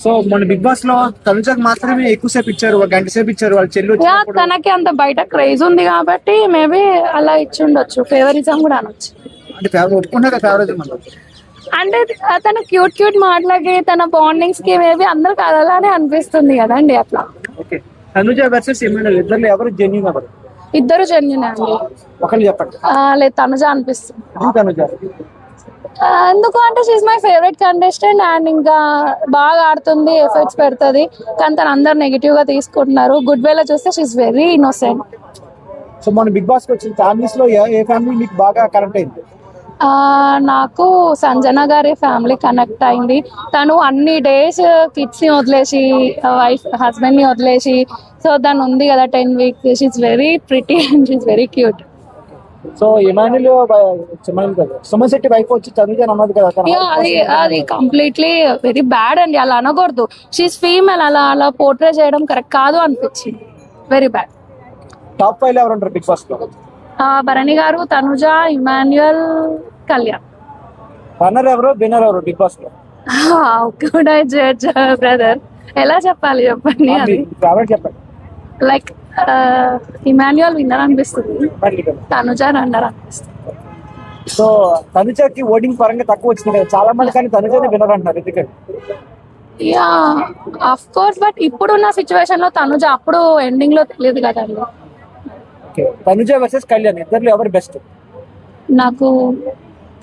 So మన big boss లో తనుజకు మాత్రమే ఎక్కువసేపు ఇచ్చారు, ఒక గంట సేపు ఇచ్చారు. వాళ్ళ చెల్లి వచ్చినప్పుడు తనకి అంత బయట క్రేజ్ ఉంది కాబట్టి మేబీ అలా ఇచ్చి ఉండొచ్చు. ఫేవరిజం కూడా అనొచ్చు. అంటే ఒప్పుకుంటారు ఫేవరిజం అన్నారు. అంటే తన క్యూట్ మాటలకి తన బాండింగ్స్ కి మేబీ అందరికి అలానే అనిపిస్తుంది కదండి అట్లా. ఓకే, తనుజ వర్సెస్ ఇమానుయల్ ఇద్దరు ఎవరు జెన్యూన్ ఎవరు? ఇద్దరు జెన్యూన్ అండి. ఒకళ్ళు చెప్పండి. లేదు తనుజ అనిపిస్తుంది. తనుజ ఎందుకు అంటే she my favourite contestant and ఇంకా బాగా ఆడుతుంది, ఎఫర్ట్స్ పెడుతుంది. కానీ తను అందరు నెగిటివ్ గా తీసుకుంటున్నారు. గుడ్ వే లో చూస్తే షీఈ్ వెరీ ఇన్నోసెంట్. సో మన బిగ్ బాస్ కి వచ్చిన ఫ్యామిలీస్ లో ఏ ఫ్యామిలీ మీకు బాగా కనెక్ట్ అయింది? నాకు సంజన గారి ఫ్యామిలీ కనెక్ట్ అయింది. తను అన్ని డేస్ కిడ్స్ ని వదిలేసి హస్బెండ్ ని వదిలేసి సో తను ఉంది కదా 10 weeks. She very pretty and she very cute. So Emmanuel Suman Shetty wife వచ్చి తనుజ అన్నది కదా, అది కంప్లీట్లీ వెరీ బ్యాడ్ అండి. అలా అనకూడదు. షీఈ్ ఫీమేల్, అలా పోర్ట్రే చేయడం కరెక్ట్ కాదు అనిపించింది. Very bad. టాప్ 5 ఎవరు ఉంటారు బిగ్ బాస్ లో? భరణి గారు, తనుజ, ఇమాన్యుయల్, కళ్యాణ్. రన్నర్ ఎవరు, విన్నర్ ఎవరు బిగ్ బాస్ లో? కూడా జడ్జ్ బ్రదర్, ఎలా చెప్పాలి చెప్పండి. అది చెప్పండి. లైక్ ఇమాన్యుయల్ విన్నర్ అనిపిస్తుంది, తనుజ రన్నర్ అనిపిస్తుంది. సో తనుజకి ఓటింగ్ పరంగా తక్కువ వచ్చింది కదా చాలా మంది, కానీ తనుజనే విన్నర్ అంటున్నారు. ఎందుకంటే యా ఆఫ్ కోర్స్, బట్ ఇప్పుడున్న సిచ్యువేషన్ లో తనుజ, అప్పుడు ఎండింగ్ లో తెలియదు కదండి. తనుజ వర్సెస్ కళ్యాణ్ ఇద్దరు ఎవరు బెస్ట్? నాకు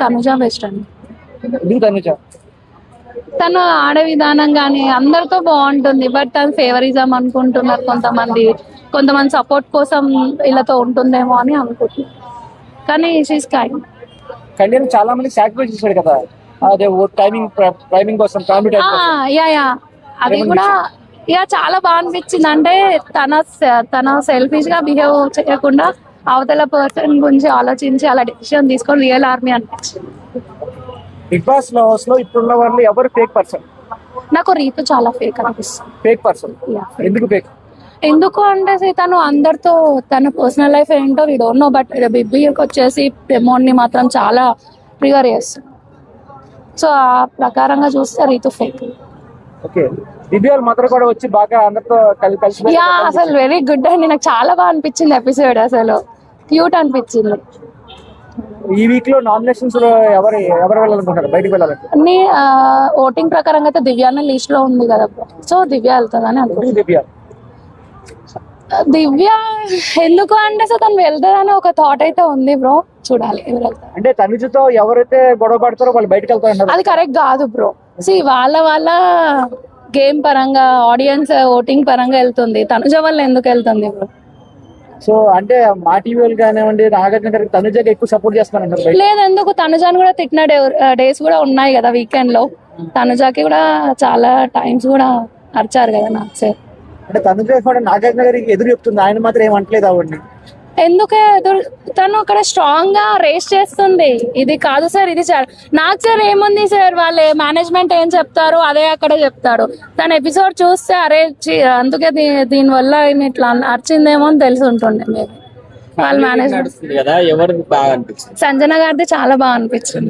తనుజ బెస్ట్ అండి. తనుజ తను ఆడే విధానం కానీ అందరితో బాగుంటుంది. బట్ తను ఫేవరిజం అనుకుంటున్నారు కొంతమంది సపోర్ట్ కోసం వీళ్ళతో ఉంటుందేమో అని అనుకుంటున్నారు. కానీ షీఈ్ కైండ్. కళ్యాణ్ చాలా మంది సాక్రిఫైస్ చేశాడు కదా, అదే టైమింగ్ కోసం, యా అది కూడా చాలా బాగా అనిపించింది. అంటే తన సెల్ఫిష్ గా బిహేవ్ చేయకుండా అవతల పర్సన్ గురించి ఆలోచించి అలా డెసిషన్ తీసుకొని రియల్ ఆర్మీ అనిపించింది. బిగ్ బాస్ లో ఇప్పుడున్న వాళ్ళు ఎవరు ఫేక్ పర్సన్? నాకు రీతు చాలా ఫేక్ అనిపిస్తుంది. ఫేక్ పర్సన్ ఎందుకు ఫేక్? ఎందుకు అంటే తను అందరితో తన పర్సనల్ లైఫ్ ఏంటో we don't know, but Big బికి వచ్చేసి ప్రమోట్ ని మాత్రం చాలా ప్రిఫర్ చేస్తుంది. సో ఆ ప్రకారంగా చూస్తే రీతు ఫేక్. ఓకే, దివ్యాల మదర్ కూడా వచ్చి బాగా అందరితో కలిసి అసలు వెరీ గుడ్ అండి. నాకు చాలా బాగా అనిపించింది ఎపిసోడ్. అసలు క్యూట్ అనిపించింది. ఈ వీక్ లో నామినేషన్స్ లో ఎవరు వెళ్ళాలనుకుంటారు, బయటకు వెళ్ళాలంటే? ఓటింగ్ ప్రకారంగా అయితే దివ్యానే లీస్ట్ లో ఉంది కదా, సో దివ్య వెళ్తుందని అనుకుంటున్నాను. దివ్య ఎందుకు అంటే సో తను వెళ్తుందని ఒక థాట్ అయితే ఉంది బ్రో, చూడాలి ఎవరు వెళ్తారు. అంటే తనుజతో ఎవరైతే గొడవ పడతారో వాళ్ళు బయటకు వెళ్తారు. అది కరెక్ట్ కాదు బ్రో. వాళ్ళ గేమ్ పరంగా, ఆడియన్స్ ఓటింగ్ పరంగా వెళ్తుంది. తనుజ వల్ల ఎందుకు వెళ్తుంది బ్రో? సో అంటే మా టీవీ కానివ్వండి, నాగార్జున గారికి తనుజకి ఎక్కువ సపోర్ట్ చేస్తున్నారు. లేదు, ఎందుకు తనుజాని కూడా తిట్టిన డేస్ కూడా ఉన్నాయి కదా వీకెండ్ లో. తనుజాకి కూడా చాలా టైమ్స్ కూడా అరిచారు కదా నాకు సార్. అంటే తనుజ కూడా నాగార్జున గారికి ఎదురు చెప్తుంది, ఆయన మాత్రం ఏమంటలేదు ఆవిడని. ఎందుకే తను అక్కడ స్ట్రాంగ్ గా రేస్ చేస్తుంది. ఇది కాదు సార్, ఇది సార్ నాకు సార్ ఏముంది సార్, వాళ్ళ మేనేజ్మెంట్ ఏం చెప్తారు అదే అక్కడ చెప్తాడు. తన ఎపిసోడ్ చూస్తే అరే అందుకే దీని వల్ల ఇట్లా అరిచిందేమో అని తెలిసి ఉంటుండే. వాళ్ళ మేనేజ్మెంట్ సంజన గారిది చాలా బాగా అనిపించింది.